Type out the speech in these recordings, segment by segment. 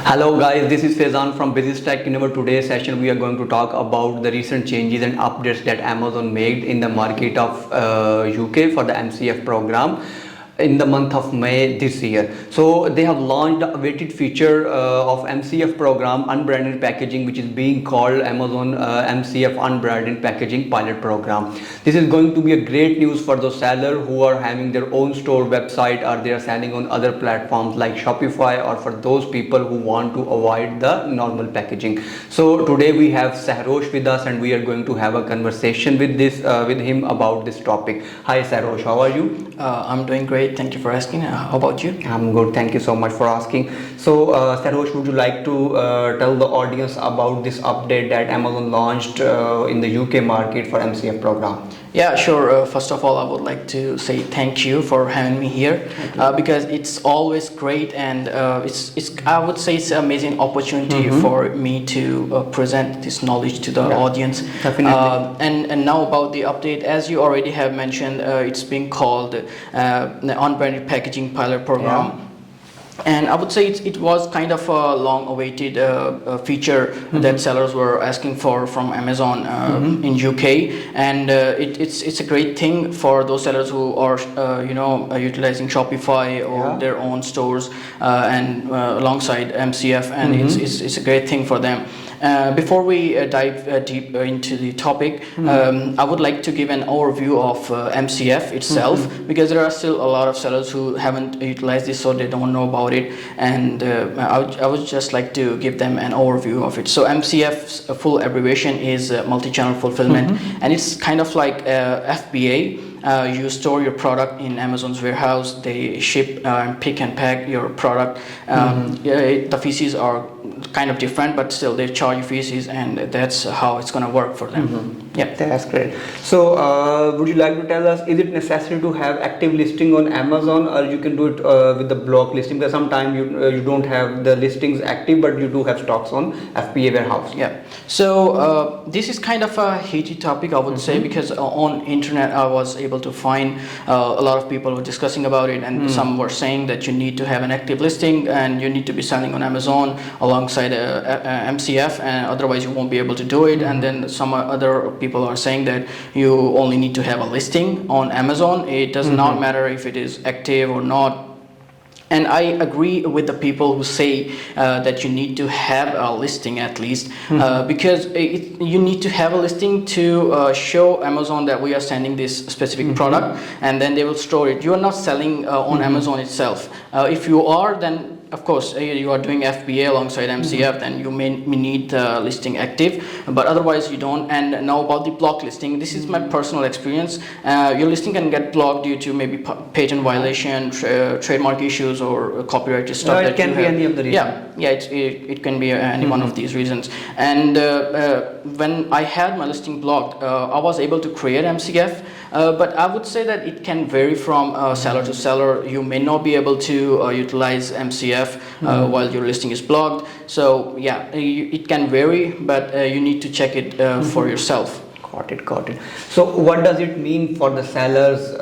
Hello guys, this is Faizan from Bizistech. In our today's session, we are going to talk about the recent changes and updates that Amazon made in the market of UK for the MCF program in the month of May this year. So they have launched the awaited feature of MCF program, unbranded packaging, which is being called Amazon MCF unbranded packaging pilot program. This is going to be a great news for those sellers who are having their own store website or they are selling on other platforms like Shopify, or for those people who want to avoid the normal packaging. So today we have Sahrosh with us and we are going to have a conversation with him about this topic. Hi Sahrosh, how are you? I'm doing great. Thank you for asking. How about you? I'm good. Thank you so much for asking. So, Sarosh, would you like to tell the audience about this update that Amazon launched in the UK market for MCF program? Yeah, sure. First of all, I would like to say thank you for having me here because it's always great and it's I would say it's an amazing opportunity for me to present this knowledge to the audience. Definitely. And now about the update, as you already have mentioned, it's being called the Unbranded Packaging Pilot Program. Yeah. And I would say it was kind of a long-awaited feature that sellers were asking for from Amazon in UK, and it's a great thing for those sellers who are utilizing Shopify or their own stores and alongside MCF, and it's a great thing for them. Before we dive deep into the topic, I would like to give an overview of MCF itself because there are still a lot of sellers who haven't utilized this, so they don't know about it, and I would just like to give them an overview of it. So MCF's full abbreviation is multi-channel fulfillment, and it's kind of like FBA. You store your product in Amazon's warehouse, they ship and pick and pack your product. The fees are kind of different, but still they charge you fees, and that's how it's going to work for them. Yeah, that's great. So would you like to tell us, is it necessary to have active listing on Amazon, or you can do it with the block listing? Because sometimes you don't have the listings active, but you do have stocks on FBA warehouse. Yeah, so this is kind of a heated topic, I would say, because on internet I was able to find a lot of people were discussing about it, and some were saying that you need to have an active listing and you need to be selling on Amazon alongside MCF, and otherwise you won't be able to do it. And then some other people are saying that you only need to have a listing on Amazon. It does not matter if it is active or not. And I agree with the people who say that you need to have a listing at least, because you need to have a listing to show Amazon that we are sending this specific product, and then they will store it. You are not selling on Amazon itself. If you are, then of course you are doing FBA alongside MCF, then you may need the listing active, but otherwise you don't. And now about the block listing, this is my personal experience. Your listing can get blocked due to maybe patent violation, trademark issues, or copyright stuff. No, it can be any of the reasons. Yeah, it can be any one of these reasons. And when I had my listing blocked, I was able to create MCF, but I would say that it can vary from seller to seller. You may not be able to utilize MCF while your listing is blocked. So yeah, it can vary, but you need to check it for yourself. Got it. So what does it mean for the sellers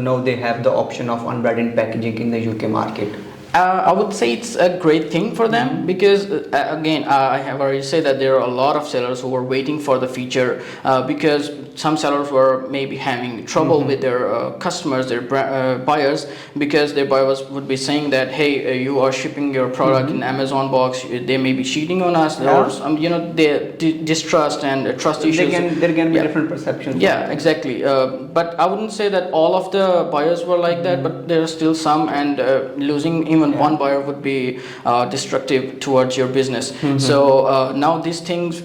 now they have the option of unbranded packaging in the UK market? I would say it's a great thing for them because again, I have already said that there are a lot of sellers who were waiting for the feature because some sellers were maybe having trouble with their customers, their buyers, because their buyers would be saying that, hey, you are shipping your product in Amazon box, they may be cheating on us, or they distrust and trust issues. There can be different perceptions. Yeah, exactly. But I wouldn't say that all of the buyers were like that, but there are still some, and losing even one buyer would be destructive towards your business. So now these things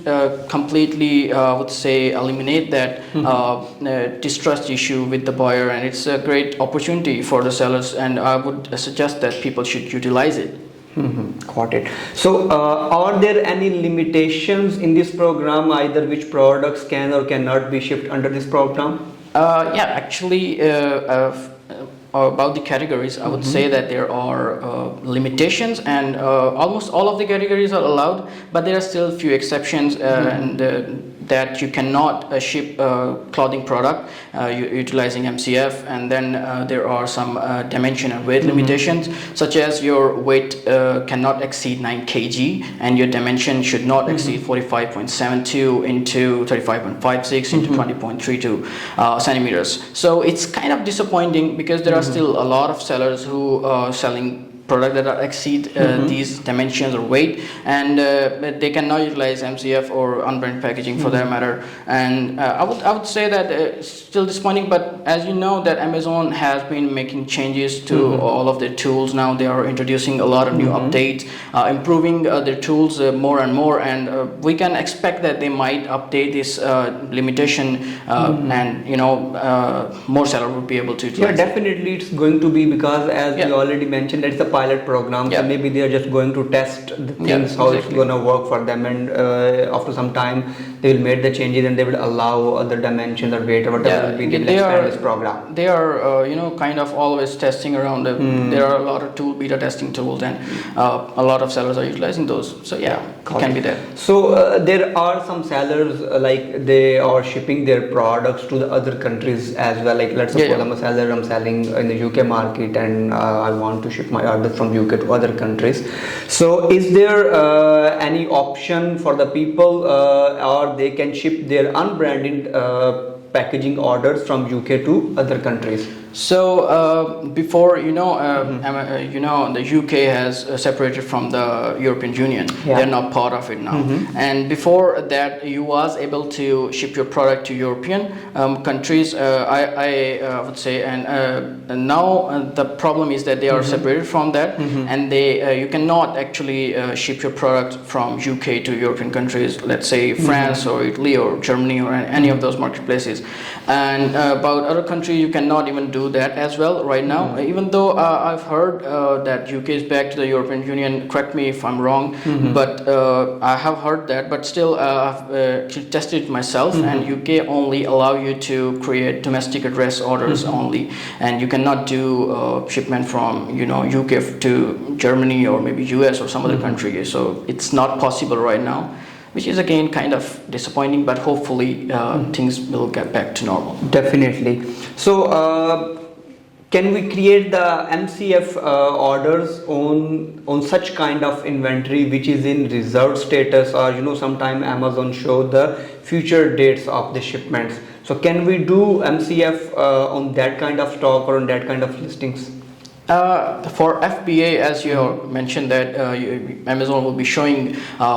completely, I would say, eliminate that distrust issue with the buyer, and it's a great opportunity for the sellers, and I would suggest that people should utilize it. Got it. So are there any limitations in this program, either which products can or cannot be shipped under this program? Yeah, actually, about the categories, I would say that there are limitations, and almost all of the categories are allowed, but there are still few exceptions, and that you cannot ship clothing product utilizing MCF, and then there are some dimension and weight limitations, such as your weight cannot exceed 9 kg and your dimension should not exceed 45.72 into 35.56 into 20.32 centimeters. So it's kind of disappointing because there are still a lot of sellers who are selling product that exceed these dimensions or weight, and they cannot utilize MCF or unbranded packaging for that matter. And I would say that it's still disappointing, but as you know that Amazon has been making changes to all of their tools. Now they are introducing a lot of new updates, improving their tools more and more, and we can expect that they might update this limitation, and more seller will be able to utilize it. Definitely it's going to be, because as you already mentioned, it's a pilot program, so maybe they are just going to test the things, how it's going to work for them, and after some time they will make the changes and they will allow other dimensions or weight or whatever will be, they will expand this program. They are kind of always testing around. There are a lot of beta testing tools, and a lot of sellers are utilizing those, so it can be there. So there are some sellers like they are shipping their products to the other countries as well, like let's suppose I'm a seller, I'm selling in the UK market, and I want to ship my order from UK to other countries. So is there any option for the people, or they can ship their unbranded packaging orders from UK to other countries? So before the UK has separated from the European Union. They're not part of it now. And before that, you was able to ship your product to European countries. I would say, and now the problem is that they are separated from that, and you cannot actually ship your product from UK to European countries. Let's say France or Italy or Germany or any of those marketplaces. And about other countries, you cannot even do that as well right now, even though I've heard that UK is back to the European Union. Correct me if I'm wrong, but I have heard that, but still I've tested it myself, and UK only allow you to create domestic address orders only, and you cannot do shipment from UK to Germany or maybe US or some other country. So it's not possible right now, which is again kind of disappointing, but hopefully things will get back to normal. Definitely. So can we create the MCF orders on such kind of inventory which is in reserved status, or sometime Amazon show the future dates of the shipments? So can we do MCF on that kind of stock or on that kind of listings? For FBA, as you mentioned that Amazon will be showing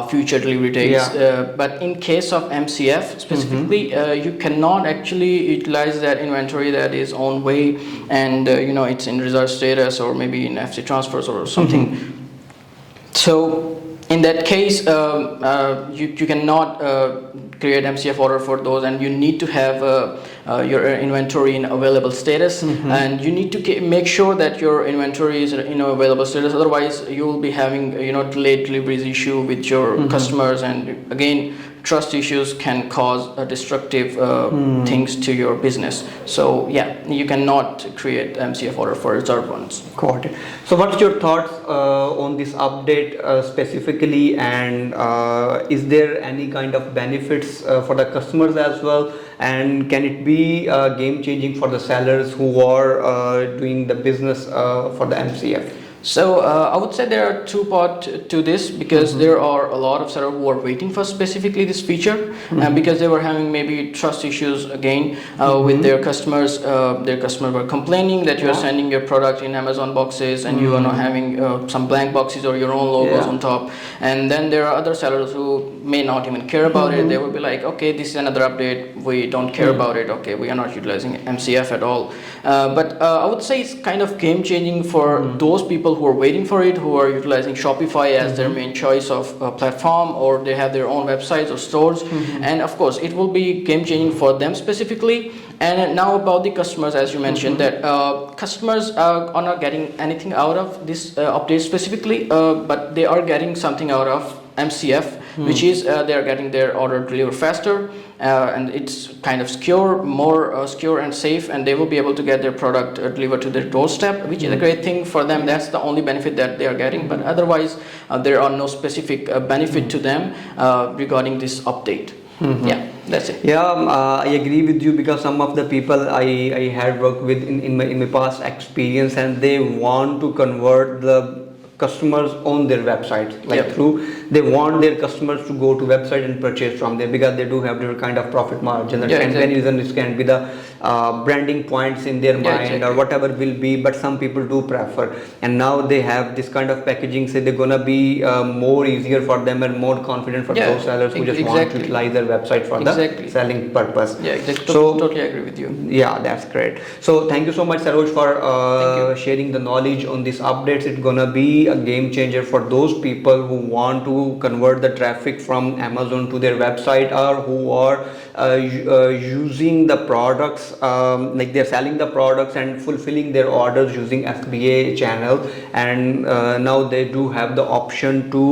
future delivery dates, but in case of MCF specifically, you cannot actually utilize that inventory that is on way, and it's in reserve status or maybe in FC transfers or something. So in that case, you cannot create MCF order for those, and you need to have your inventory in available status, and you need to make sure that your inventory is in available status. Otherwise, you will be having delayed deliveries issue with your customers, and again, trust issues can cause destructive things to your business. So you cannot create MCF order for reserved ones. Got it. So what's your thoughts on this update specifically, and is there any kind of benefits for the customers as well, and can it be game changing for the sellers who are doing the business for the MCF? So I would say there are two parts to this, because there are a lot of sellers who are waiting for specifically this feature, and because they were having maybe trust issues again with their customers. Their customers were complaining that you are sending your product in Amazon boxes and you are not having some blank boxes or your own logos on top. And then there are other sellers who may not even care about it. They will be like, okay, this is another update, we don't care about it, okay, we are not utilizing MCF at all. But I would say it's kind of game changing for those people who are waiting for it, who are utilizing Shopify as their main choice of platform, or they have their own websites or stores. And of course it will be game changing for them specifically. And now about the customers, as you mentioned, that customers are not getting anything out of this update specifically, but they are getting something out of MCF, which is they are getting their order delivered faster, and it's kind of secure, more secure and safe, and they will be able to get their product delivered to their doorstep, which is a great thing for them. That's the only benefit that they are getting, but otherwise there are no specific benefit to them regarding this update. That's it. Yeah, I agree with you because some of the people I had worked with in my past experience, and they want to convert the customers on their website, like Yep. through they want their customers to go to website and purchase from there because they do have their kind of profit margin. That Yeah, can exactly. reason it can be the branding points in their Yeah, mind or exactly. whatever will be, but some people do prefer, and now they have this kind of packaging, so they're gonna be more easier for them and more confident for Yeah, those sellers who just want to exactly. utilize their website for the Exactly. selling purpose. Yeah, exactly. So Totally agree with you. yeah, that's great. So thank you so much, Saroj, for Thank you. sharing the knowledge on these updates. It's gonna be a game changer for those people who want to convert the traffic from Amazon to their website, or who are using the products, like they're selling the products and fulfilling their orders using FBA channel, and now they do have the option to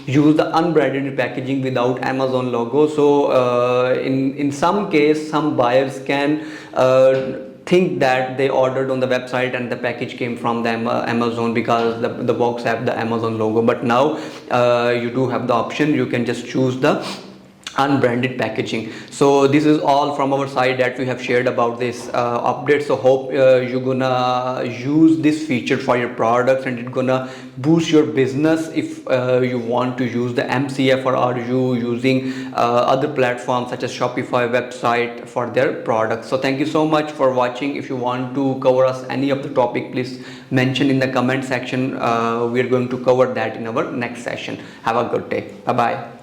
use the unbranded packaging without Amazon logo. So in some case, some buyers can think that they ordered on the website and the package came from the Amazon because the box have the Amazon logo, but now you do have the option, you can just choose the unbranded packaging. So this is all from our side that we have shared about this update. So hope you're gonna use this feature for your products, and it's gonna boost your business if you want to use the MCF, or are you using other platforms such as Shopify website for their products. So thank you so much for watching. If you want to cover us any of the topic, please mention in the comment section. We are going to cover that in our next session. Have a good day. Bye bye.